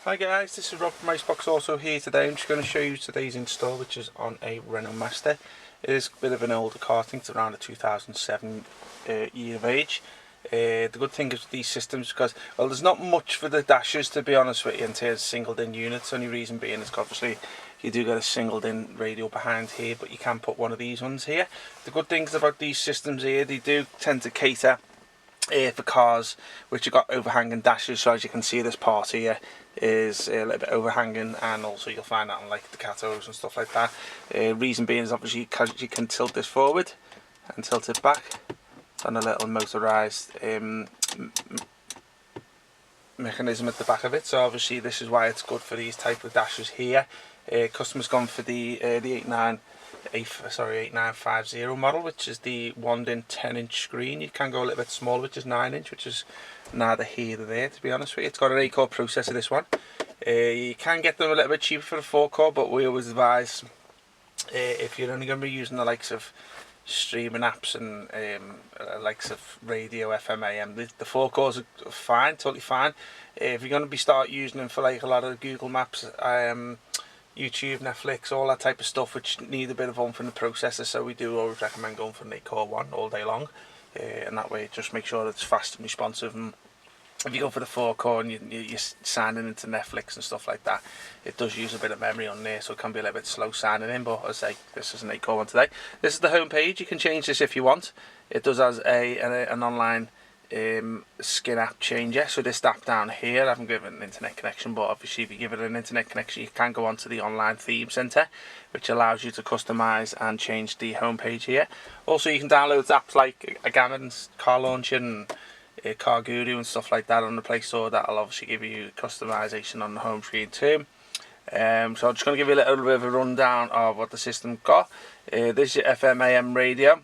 Hi guys, this is Rob from Iceboxauto here today. I'm just going to show you today's install, which is on a Renault Master. It is a bit of an older car, I think it's around a 2007 year of age. The good thing is with these systems, because well, there's not much for the dashers, to be honest with you, in terms of singled in units. Only reason being is obviously you do get a singled in radio behind here, but you can put one of these ones here. The good things about these systems here, they do tend to cater for cars which have got overhanging dashes. So as you can see, this part here is a little bit overhanging, and also you'll find that on like the Catos and stuff like that. Reason being is obviously because you can tilt this forward and tilt it back. It's on a little motorised mechanism at the back of it, so obviously this is why it's good for these type of dashes here. Customer's gone for the 8950 model, which is the 1 10-inch screen. You can go a little bit smaller, which is 9-inch, which is neither here nor there, to be honest with you. It's got an 8-core processor, this one. You can get them a little bit cheaper for the 4-core, but we always advise if you're only going to be using the likes of streaming apps and likes of radio, FM, AM, the 4-cores are fine, totally fine. If you're going to be start using them for like a lot of Google Maps, YouTube, Netflix, all that type of stuff which need a bit of oomph in the processor, so we do always recommend going for an 8-core one all day long, and that way it just make sure it's fast and responsive. And if you go for the 4-core and you're signing into Netflix and stuff like that, it does use a bit of memory on there, so it can be a little bit slow signing in. But as I say, this is an 8-core one today. This is the home page. You can change this if you want. It does has an online skin app changer. So this app down here, I haven't given an internet connection, but obviously if you give it an internet connection, you can go onto the online theme center, which allows you to customize and change the home page here. Also, you can download apps like Gammon, Car Launcher, and Car Guru and stuff like that on the Play Store. That'll obviously give you customization on the home screen too. So I'm just going to give you a little bit of a rundown of what the system got. This is your FM AM radio.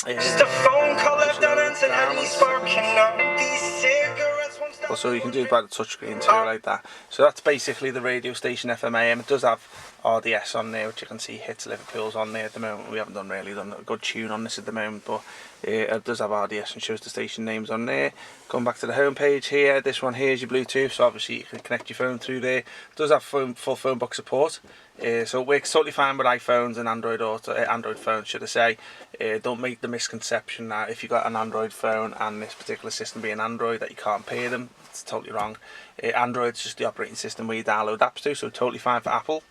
Just a phone call left unanswered, and me sparking up these cigarettes won't stop. Also, you can do it by the touchscreen too, like that. So that's basically the radio station FM AM. It does have RDS on there, which you can see hits Liverpool's on there at the moment. We haven't done a good tune on this at the moment, but it does have RDS and shows the station names on there. Going back to the home page here, this one here is your Bluetooth, so obviously you can connect your phone through there. It does have full phone book support. So it works totally fine with iPhones and Android phones, should I say. Don't make the misconception that if you've got an Android phone and this particular system being Android that you can't pair them. It's totally wrong. Android's just the operating system where you download apps to, so totally fine for Apple.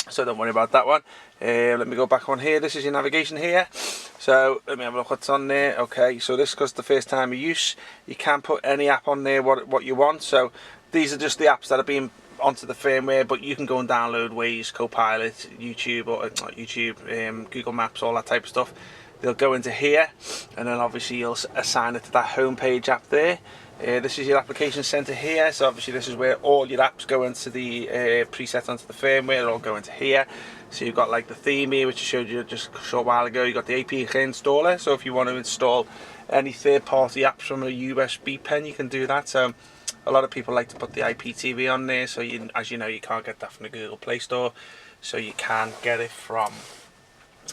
So don't worry about that one. Let me go back on here. This is your navigation here. So let me have a look what's on there. Okay, so this is the first time of use. You can put any app on there what you want. So these are just the apps that are being onto the firmware, but you can go and download Waze, Copilot, YouTube, or not YouTube, Google Maps, all that type of stuff. They'll go into here, and then obviously you'll assign it to that home page app there. This is your application center here, so obviously this is where all your apps go into the preset onto the firmware. They'll all go into here. So you've got like the theme here, which I showed you just a short while ago. You've got the APK installer, so if you want to install any third-party apps from a USB pen, you can do that. So a lot of people like to put the IPTV on there, so as you know, you can't get that from the Google Play Store, so you can get it from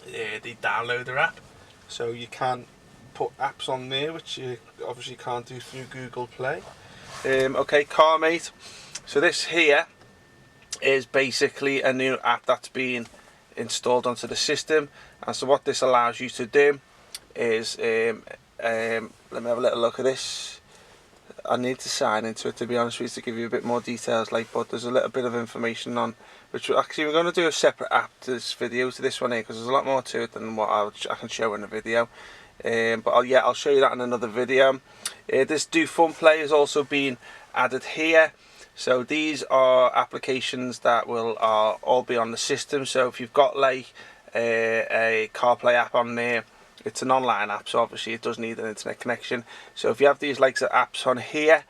the downloader app. So you can put apps on there, which you obviously can't do through Google Play. Okay, CarMate. So this here is basically a new app that's been installed onto the system, and so what this allows you to do is, let me have a little look at this. I need to sign into it, to be honest with you, to give you a bit more details, but there's a little bit of information on which actually we're going to do a separate app to this video, to this one here, because there's a lot more to it than what I can show in the video. But I'll show you that in another video. This Do Fun Play has also been added here. So these are applications that will all be on the system. So if you've got like a CarPlay app on there, it's an online app, so obviously it does need an internet connection. So if you have these likes of apps on here,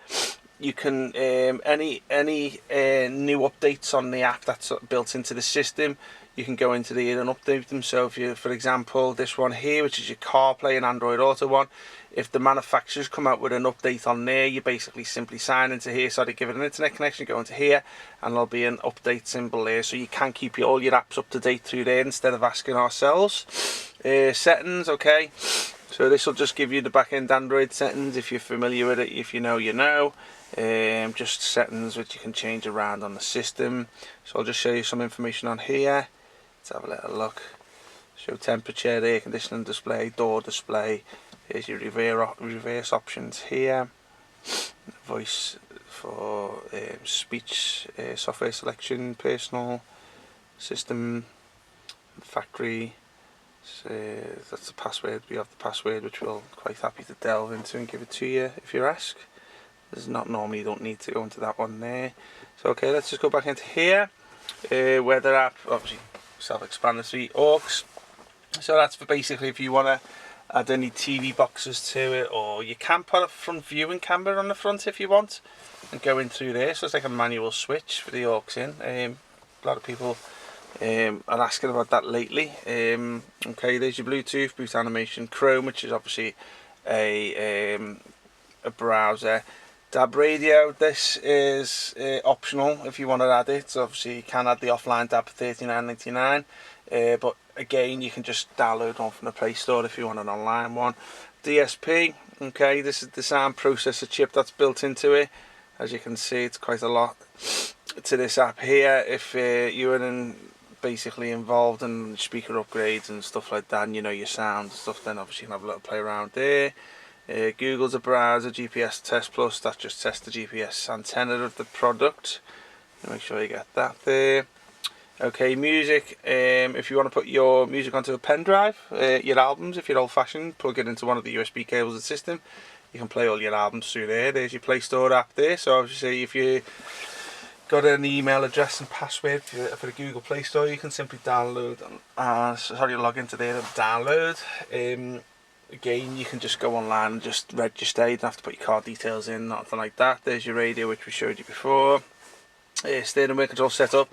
you can any new updates on the app that's built into the system, you can go into there and update them. So if you, for example, this one here, which is your CarPlay and Android Auto one, if the manufacturers come out with an update on there, you basically simply sign into here, so they give it an internet connection, go into here, and there'll be an update symbol there, so you can keep all your apps up to date through there instead of asking ourselves. Settings, okay, so this will just give you the back-end Android settings. If you're familiar with it, if you know, you know. just settings which you can change around on the system. So I'll just show you some information on here. Let's have a little look. Show temperature, air conditioning display, door display. Here's your reverse options here. Voice for speech, software selection, personal, system, factory. So that's the password. We have the password, which we're quite happy to delve into and give it to you if you ask. There's not normally, you don't need to go into that one there. So okay, let's just go back into here. Weather app, obviously self-explanatory. Aux. So that's for basically if you want to add any TV boxes to it, or you can put a front viewing camera on the front if you want and go in through there. So it's like a manual switch for the aux in. A lot of people are asking about that lately. Okay, there's your Bluetooth, boot animation, Chrome, which is obviously a browser. DAB radio, this is optional if you want to add it. So obviously you can add the offline DAB for $39.99, but again you can just download one from the Play Store if you want an online one. DSP, okay, this is the sound processor chip that's built into it. As you can see, it's quite a lot to this app here. If you're basically involved in speaker upgrades and stuff like that, and you know your sound and stuff, then obviously you can have a little play around there. Google's a browser, GPS Test Plus, that just tests the GPS antenna of the product. Make sure you get that there. Okay, music, if you want to put your music onto a pen drive, your albums, if you're old fashioned, plug it into one of the USB cables of the system, you can play all your albums through there. There's your Play Store app there. So obviously if you got an email address and password for the Google Play Store, you can simply download log into there and download. Again, you can just go online and just register. You don't have to put your card details in, nothing like that. There's your radio, which we showed you before. Steering wheel control setup.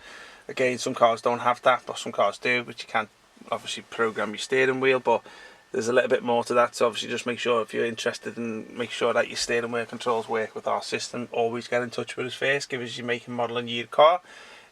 Again, some cars don't have that, but some cars do, which you can obviously program your steering wheel, but there's a little bit more to that. So obviously just make sure, if you're interested in make sure that your steering wheel controls work with our system, always get in touch with us first. Give us your make and model and year car.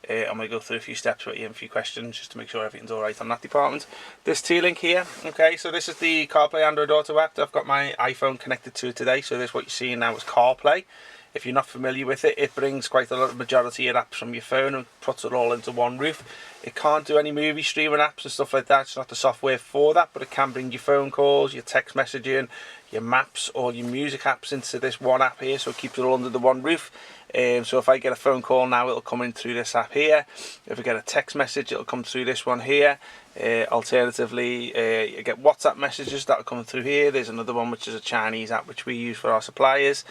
I'm going to go through a few steps with you and a few questions just to make sure everything's alright on that department. This T-Link here, okay, so this is the CarPlay Android Auto app. I've got my iPhone connected to it today, so this what you're seeing now is CarPlay. If you're not familiar with it, it brings quite a lot of majority of apps from your phone and puts it all into one roof. It can't do any movie streaming apps and stuff like that. It's not the software for that, but it can bring your phone calls, your text messaging, your maps, or your music apps into this one app here, so it keeps it all under the one roof. So if I get a phone call now, it'll come in through this app here. If I get a text message, it'll come through this one here. Alternatively, you get WhatsApp messages that'll come through here. There's another one which is a Chinese app which we use for our suppliers.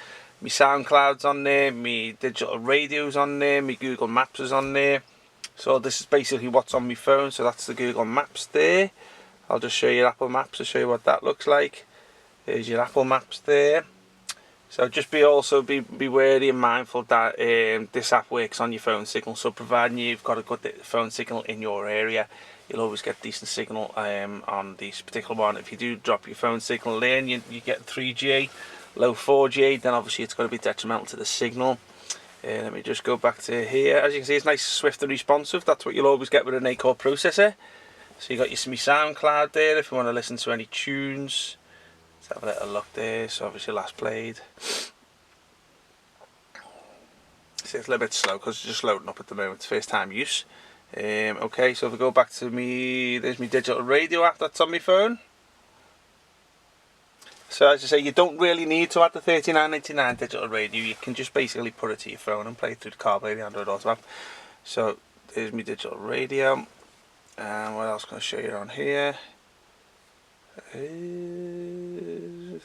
My SoundCloud's on there, my digital radio's on there, my Google Maps is on there. So this is basically what's on my phone. So that's the Google Maps there. I'll just show you Apple Maps to show you what that looks like. There's your Apple Maps there. So just be wary and mindful that this app works on your phone signal. So providing you've got a good phone signal in your area, you'll always get decent signal on this particular one. If you do drop your phone signal in, you get 3G, low 4G, then obviously it's going to be detrimental to the signal. Let me just go back to here. As you can see, it's nice, swift and responsive. That's what you'll always get with an 8-core processor. So you got your SoundCloud there if you want to listen to any tunes. Let's have a little look there. So obviously last played. See, it's a little bit slow because it's just loading up at the moment. It's first time use. Okay, so if we go back to me, there's my digital radio app that's on my phone. So as I say, you don't really need to add the $39.99 digital radio. You can just basically put it to your phone and play it through the CarPlay, the Android Auto app. So there's my digital radio. And what else can I show you on here?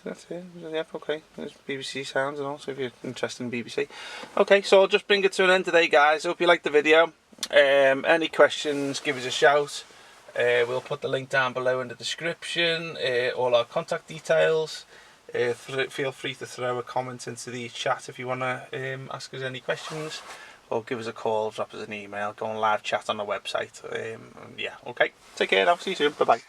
That's it. Yeah, okay. There's BBC sounds and also if you're interested in BBC. Okay, so I'll just bring it to an end today, guys. Hope you liked the video. Any questions, give us a shout. We'll put the link down below in the description, all our contact details. Feel free to throw a comment into the chat if you want to ask us any questions, or give us a call, drop us an email, go on live chat on the website. Yeah, okay, take care now, see you soon, bye bye.